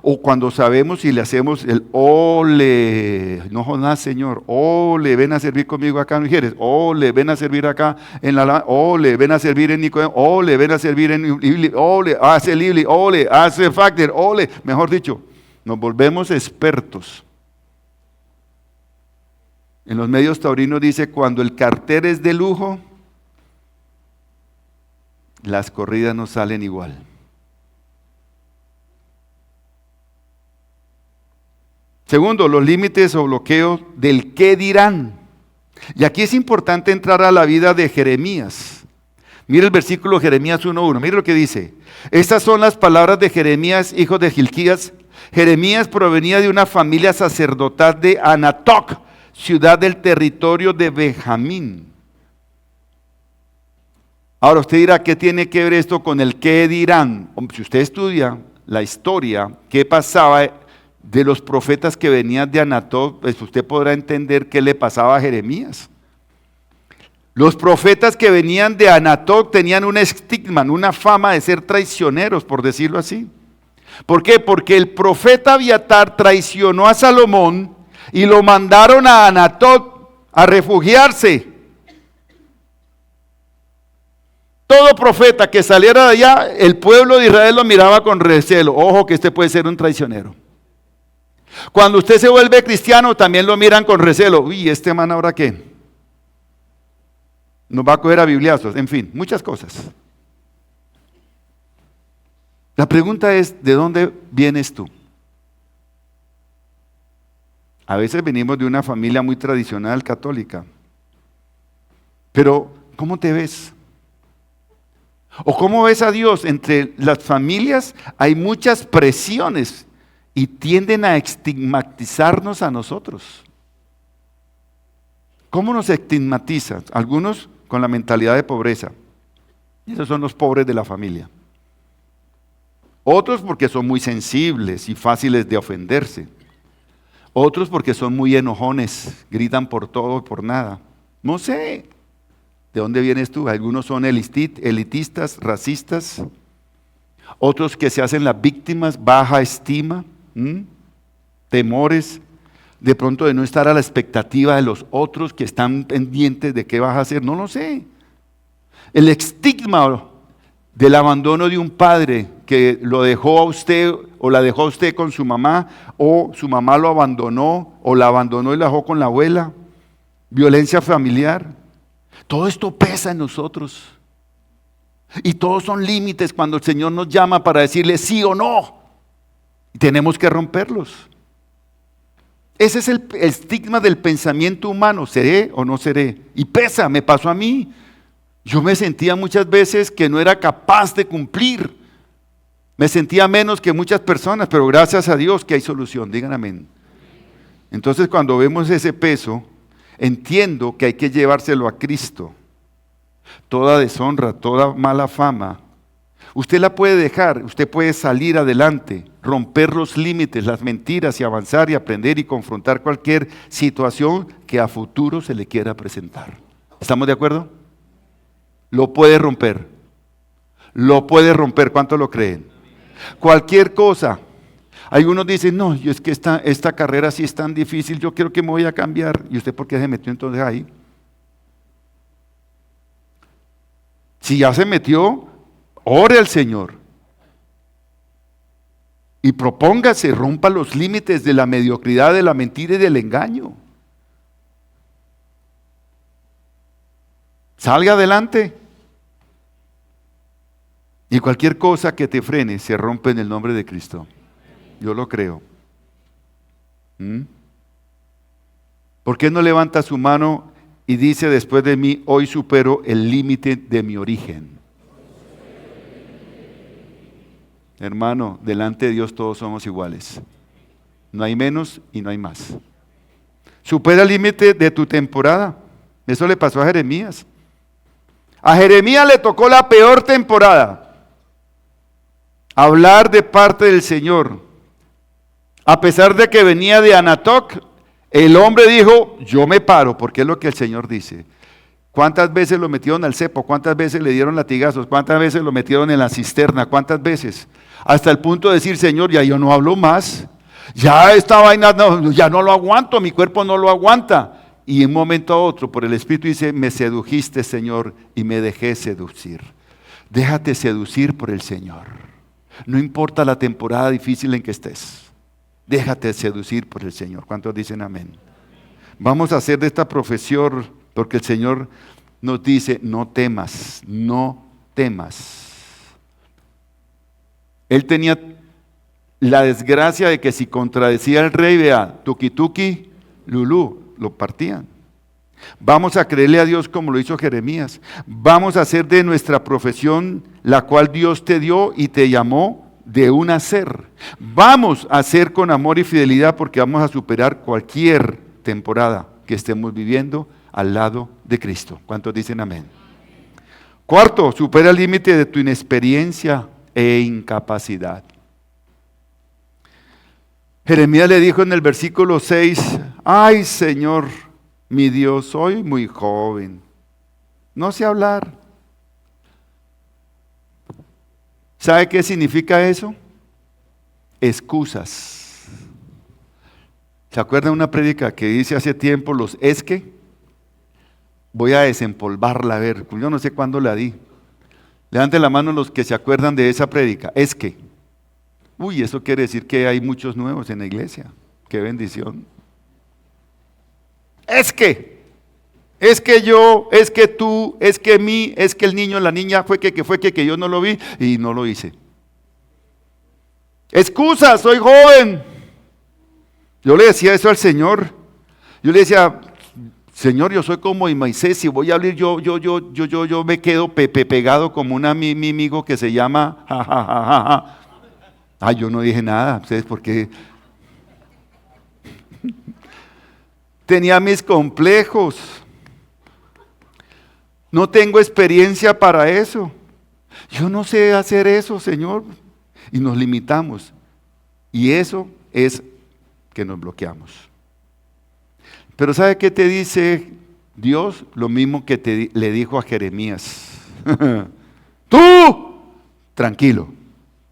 O cuando sabemos y le hacemos el ole, no jodas Señor, ole, ven a servir conmigo acá en Mujeres, ole, ven a servir acá en la, ole, ven a servir en Nicodemo, ole, ven a servir en, ole, hace Libli, ole, hace Factor, ole, mejor dicho, nos volvemos expertos. En los medios taurinos dice, cuando el cartel es de lujo, las corridas no salen igual. Segundo, los límites o bloqueos del qué dirán. Y aquí es importante entrar a la vida de Jeremías. Mire el versículo Jeremías 1:1, mire lo que dice. Estas son las palabras de Jeremías, hijo de Hilquías. Jeremías provenía de una familia sacerdotal de Anatoc, ciudad del territorio de Benjamín. Ahora usted dirá, ¿qué tiene que ver esto con el qué dirán? Si usted estudia la historia, qué pasaba de los profetas que venían de Anatoc, pues usted podrá entender qué le pasaba a Jeremías. Los profetas que venían de Anatoc tenían un estigma, una fama de ser traicioneros, por decirlo así. ¿Por qué? Porque el profeta Abiatar traicionó a Salomón y lo mandaron a Anatoc a refugiarse. Todo profeta que saliera de allá, el pueblo de Israel lo miraba con recelo. Ojo que este puede ser un traicionero. Cuando usted se vuelve cristiano, también lo miran con recelo. Uy, ¿este man ahora qué? Nos va a coger a bibliazos, en fin, muchas cosas. La pregunta es, ¿de dónde vienes tú? A veces venimos de una familia muy tradicional católica. Pero, ¿cómo te ves? ¿O cómo ves a Dios? Entre las familias hay muchas presiones y tienden a estigmatizarnos a nosotros. ¿Cómo nos estigmatizan? Algunos con la mentalidad de pobreza. Esos son los pobres de la familia. Otros porque son muy sensibles y fáciles de ofenderse. Otros porque son muy enojones, gritan por todo y por nada. No sé, ¿de dónde vienes tú? Algunos son elitistas, racistas. Otros que se hacen las víctimas, baja estima, temores, de pronto de no estar a la expectativa de los otros que están pendientes de qué vas a hacer, no lo sé. El estigma del abandono de un padre que lo dejó a usted o la dejó a usted con su mamá, o su mamá lo abandonó o la abandonó y la dejó con la abuela, violencia familiar, todo esto pesa en nosotros. Y todos son límites cuando el Señor nos llama para decirle sí o no. Y tenemos que romperlos. Ese es el estigma del pensamiento humano, ¿seré o no seré? Y pesa, me pasó a mí. Yo me sentía muchas veces que no era capaz de cumplir. Me sentía menos que muchas personas, pero gracias a Dios que hay solución, digan amén. Entonces cuando vemos ese peso, entiendo que hay que llevárselo a Cristo. Toda deshonra, toda mala fama, usted la puede dejar, usted puede salir adelante, romper los límites, las mentiras y avanzar y aprender y confrontar cualquier situación que a futuro se le quiera presentar. ¿Estamos de acuerdo? Lo puede romper. Lo puede romper. ¿Cuántos lo creen? Cualquier cosa. Algunos dicen, no, yo es que esta carrera sí es tan difícil, yo creo que me voy a cambiar. ¿Y usted por qué se metió entonces ahí? Si ya se metió, ore al Señor. Y propóngase, rompa los límites de la mediocridad, de la mentira y del engaño. Salga adelante. Y cualquier cosa que te frene se rompe en el nombre de Cristo. Yo lo creo. ¿Por qué no levanta su mano y dice después de mí, hoy supero el límite de mi origen? Hermano, delante de Dios todos somos iguales. No hay menos y no hay más. Supera el límite de tu temporada. Eso le pasó a Jeremías. A Jeremías le tocó la peor temporada. Hablar de parte del Señor. A pesar de que venía de Anatoc, el hombre dijo, yo me paro, porque es lo que el Señor dice. ¿Cuántas veces lo metieron al cepo? ¿Cuántas veces le dieron latigazos? ¿Cuántas veces lo metieron en la cisterna? ¿Cuántas veces? Hasta el punto de decir, Señor, ya yo no hablo más. Ya esta vaina, no, ya no lo aguanto, mi cuerpo no lo aguanta. Y en un momento a otro, por el Espíritu dice, me sedujiste, Señor, y me dejé seducir. Déjate seducir por el Señor. No importa la temporada difícil en que estés. Déjate seducir por el Señor. ¿Cuántos dicen amén? Vamos a hacer de esta profesión, porque el Señor nos dice, no temas, no temas. Él tenía la desgracia de que si contradecía al rey, vea, tuki tuki, lulú, lo partían. Vamos a creerle a Dios como lo hizo Jeremías. Vamos a hacer de nuestra profesión, la cual Dios te dio y te llamó, de un hacer. Vamos a hacer con amor y fidelidad porque vamos a superar cualquier temporada que estemos viviendo al lado de Cristo. ¿Cuántos dicen amén? Cuarto, supera el límite de tu inexperiencia e incapacidad. Jeremías le dijo en el versículo 6, ay Señor, mi Dios, soy muy joven, no sé hablar. ¿Sabe qué significa eso? Excusas. ¿Se acuerdan de una prédica que dice hace tiempo los es que? Voy a desempolvarla, a ver, yo no sé cuándo la di. Levanten la mano los que se acuerdan de esa prédica. Es que. Uy, eso quiere decir que hay muchos nuevos en la iglesia. Qué bendición. Es que yo, es que tú, es que mí, es que el niño, la niña, fue que yo no lo vi y no lo hice. Excusa, soy joven. Yo le decía eso al Señor. Yo le decía, Señor, yo soy como Moisés, si voy a hablar, yo me quedo pegado como un amigo que se llama ja. Ah, yo no dije nada, ¿ustedes por qué? Tenía mis complejos. No tengo experiencia para eso. Yo no sé hacer eso, Señor. Y nos limitamos. Y eso es que nos bloqueamos. Pero ¿sabe qué te dice Dios? Lo mismo que le dijo a Jeremías. Tú, tranquilo.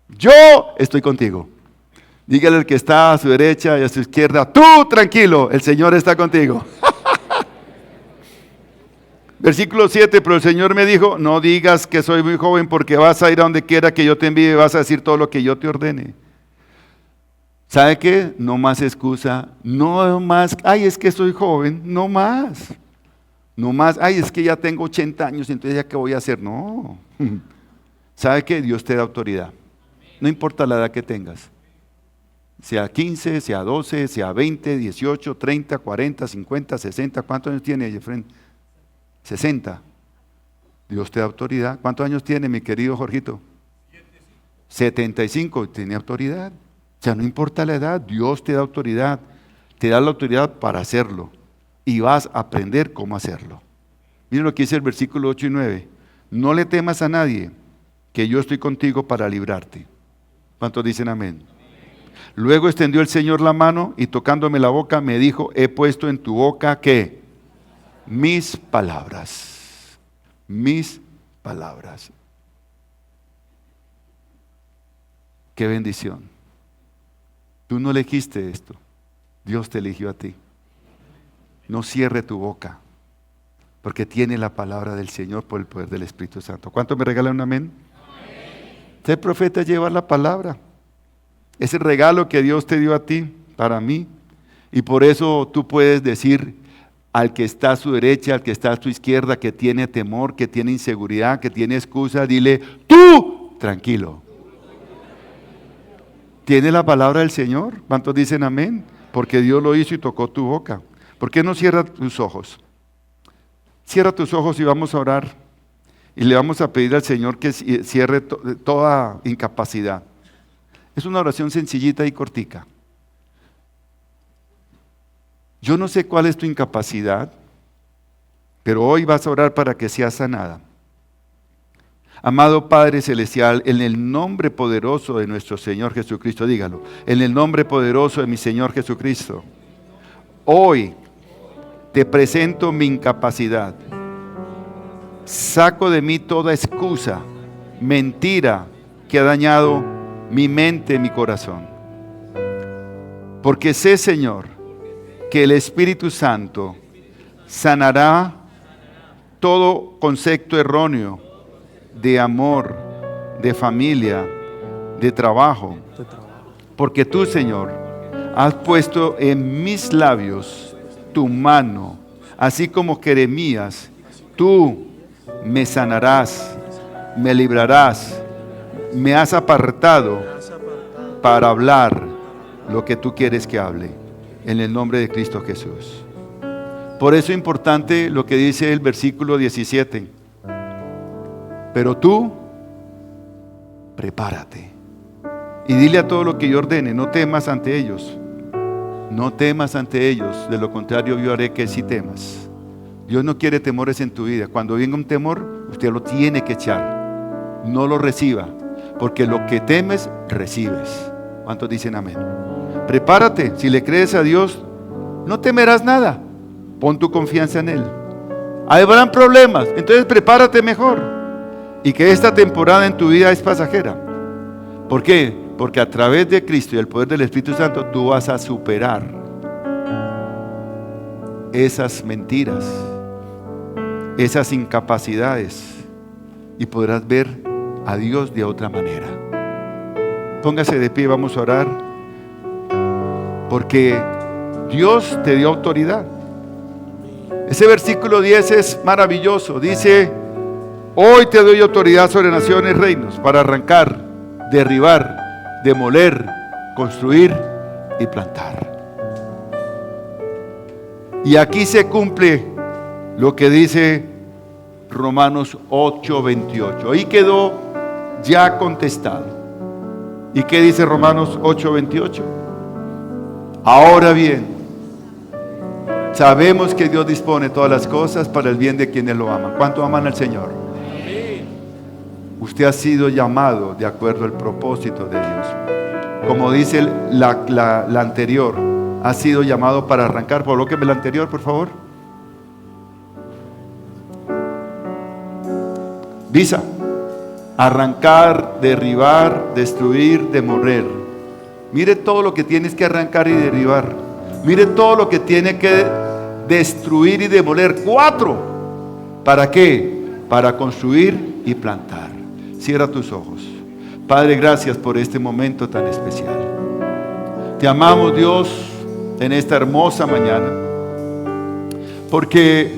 Yo estoy contigo. Dígale al que está a su derecha y a su izquierda, tú tranquilo, el Señor está contigo. Versículo 7, pero el Señor me dijo, no digas que soy muy joven porque vas a ir a donde quiera que yo te envíe y vas a decir todo lo que yo te ordene. ¿Sabe qué? No más excusa, no más, ay, es que soy joven, no más. No más, ay, es que ya tengo 80 años, entonces ya qué voy a hacer. No. ¿Sabe qué? Dios te da autoridad. No importa la edad que tengas. Sea 15, sea 12, sea 20, 18, 30, 40, 50, 60. ¿Cuántos años tiene Jefren? 60. Dios te da autoridad. ¿Cuántos años tiene mi querido Jorgito? 75. Tiene autoridad. O sea, no importa la edad, Dios te da autoridad. Te da la autoridad para hacerlo. Y vas a aprender cómo hacerlo. Miren lo que dice el versículo 8 y 9. No le temas a nadie, que yo estoy contigo para librarte. ¿Cuántos dicen amén? Luego extendió el Señor la mano y tocándome la boca me dijo, he puesto en tu boca, ¿qué? Mis palabras. Mis palabras. Qué bendición. Tú no elegiste esto. Dios te eligió a ti. No cierre tu boca, porque tiene la palabra del Señor por el poder del Espíritu Santo. ¿Cuántos me regalan un amén? Ser profeta es llevar la palabra. Es el regalo que Dios te dio a ti, para mí. Y por eso tú puedes decir al que está a su derecha, al que está a su izquierda, que tiene temor, que tiene inseguridad, que tiene excusa, dile, tú tranquilo. ¿Tiene la palabra del Señor? ¿Cuántos dicen amén? Porque Dios lo hizo y tocó tu boca. ¿Por qué no cierras tus ojos? Cierra tus ojos y vamos a orar. Y le vamos a pedir al Señor que cierre toda incapacidad. Es una oración sencillita y cortica. Yo no sé cuál es tu incapacidad, pero hoy vas a orar para que sea sanada. Amado Padre Celestial, en el nombre poderoso de nuestro Señor Jesucristo, dígalo, en el nombre poderoso de mi Señor Jesucristo, hoy te presento mi incapacidad. Saco de mí toda excusa, mentira que ha dañado mi mente, mi corazón. Porque sé, Señor, que el Espíritu Santo sanará todo concepto erróneo de amor, de familia, de trabajo. Porque tú, Señor, has puesto en mis labios tu mano, así como Jeremías, tú me sanarás, me librarás, me has apartado para hablar lo que tú quieres que hable, en el nombre de Cristo Jesús. Por eso es importante lo que dice el versículo 17. Pero tú, prepárate y dile a todo lo que yo ordene, no temas ante ellos. No temas ante ellos, de lo contrario yo haré que sí temas. Dios no quiere temores en tu vida. Cuando venga un temor, usted lo tiene que echar. No lo reciba, porque lo que temes, recibes. ¿Cuántos dicen amén? Prepárate, si le crees a Dios, no temerás nada. Pon tu confianza en Él. Habrán problemas, entonces prepárate mejor. Y que esta temporada en tu vida es pasajera. ¿Por qué? Porque a través de Cristo y el poder del Espíritu Santo tú vas a superar esas mentiras, esas incapacidades, y podrás ver a Dios de otra manera. Póngase de pie, vamos a orar, porque Dios te dio autoridad. Ese versículo 10 es maravilloso. Dice: hoy te doy autoridad sobre naciones, reinos, para arrancar, derribar, demoler, construir y plantar. Y aquí se cumple lo que dice Romanos 8:28. Ahí quedó ya contestado. ¿Y qué dice Romanos 8:28? Ahora bien, sabemos que Dios dispone todas las cosas para el bien de quienes lo aman. ¿Cuánto aman al Señor? Usted ha sido llamado de acuerdo al propósito de Dios. Como dice la anterior, ha sido llamado para arrancar. Colóqueme la anterior, por favor. Visa. Arrancar, derribar, destruir, demoler. Mire todo lo que tienes que arrancar y derribar. Mire todo lo que tiene que destruir y demoler. 4. ¿Para qué? Para construir y plantar. Cierra tus ojos. Padre, gracias por este momento tan especial. Te amamos, Dios, en esta hermosa mañana, porque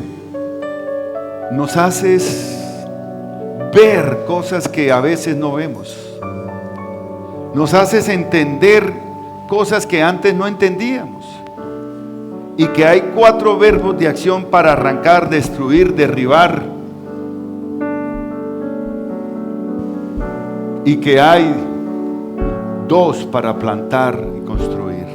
nos haces ver cosas que a veces no vemos. Nos haces entender cosas que antes no entendíamos. Y que hay 4 verbos de acción para arrancar, destruir, derribar. Y que hay 2 para plantar y construir.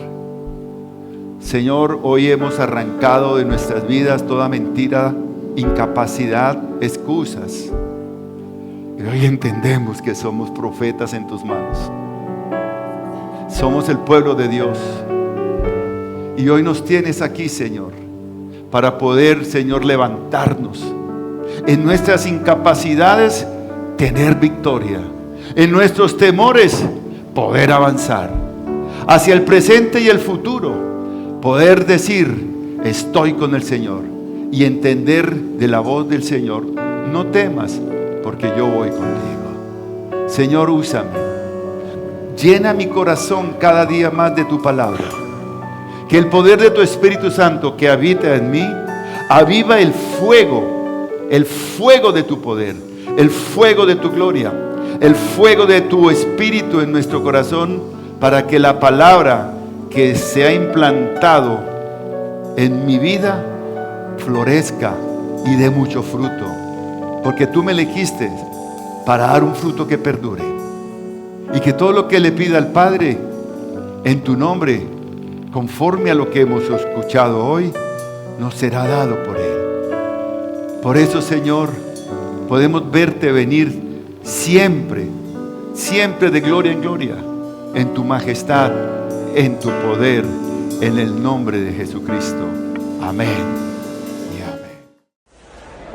Señor, hoy hemos arrancado de nuestras vidas toda mentira, incapacidad, excusas. Y hoy entendemos que somos profetas en tus manos. Somos el pueblo de Dios. Y hoy nos tienes aquí, Señor, para poder, Señor, levantarnos. En nuestras incapacidades, tener victoria. En nuestros temores, poder avanzar. Hacia el presente y el futuro, poder decir: estoy con el Señor. Y entender de la voz del Señor: no temas, porque yo voy contigo. Señor, úsame. Llena mi corazón cada día más de tu palabra. Que el poder de tu Espíritu Santo que habita en mí, aviva el fuego de tu poder, el fuego de tu gloria, el fuego de tu espíritu en nuestro corazón para que la palabra que se ha implantado en mi vida florezca y dé mucho fruto. Porque tú me elegiste para dar un fruto que perdure. Y que todo lo que le pida al Padre en tu nombre, conforme a lo que hemos escuchado hoy, nos será dado por Él. Por eso, Señor, podemos verte venir siempre, siempre de gloria en gloria, en tu majestad, en tu poder, en el nombre de Jesucristo. Amén.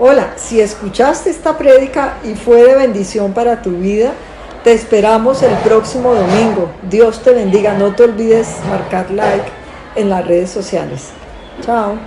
Hola, si escuchaste esta prédica y fue de bendición para tu vida, te esperamos el próximo domingo. Dios te bendiga. No te olvides marcar like en las redes sociales. Chao.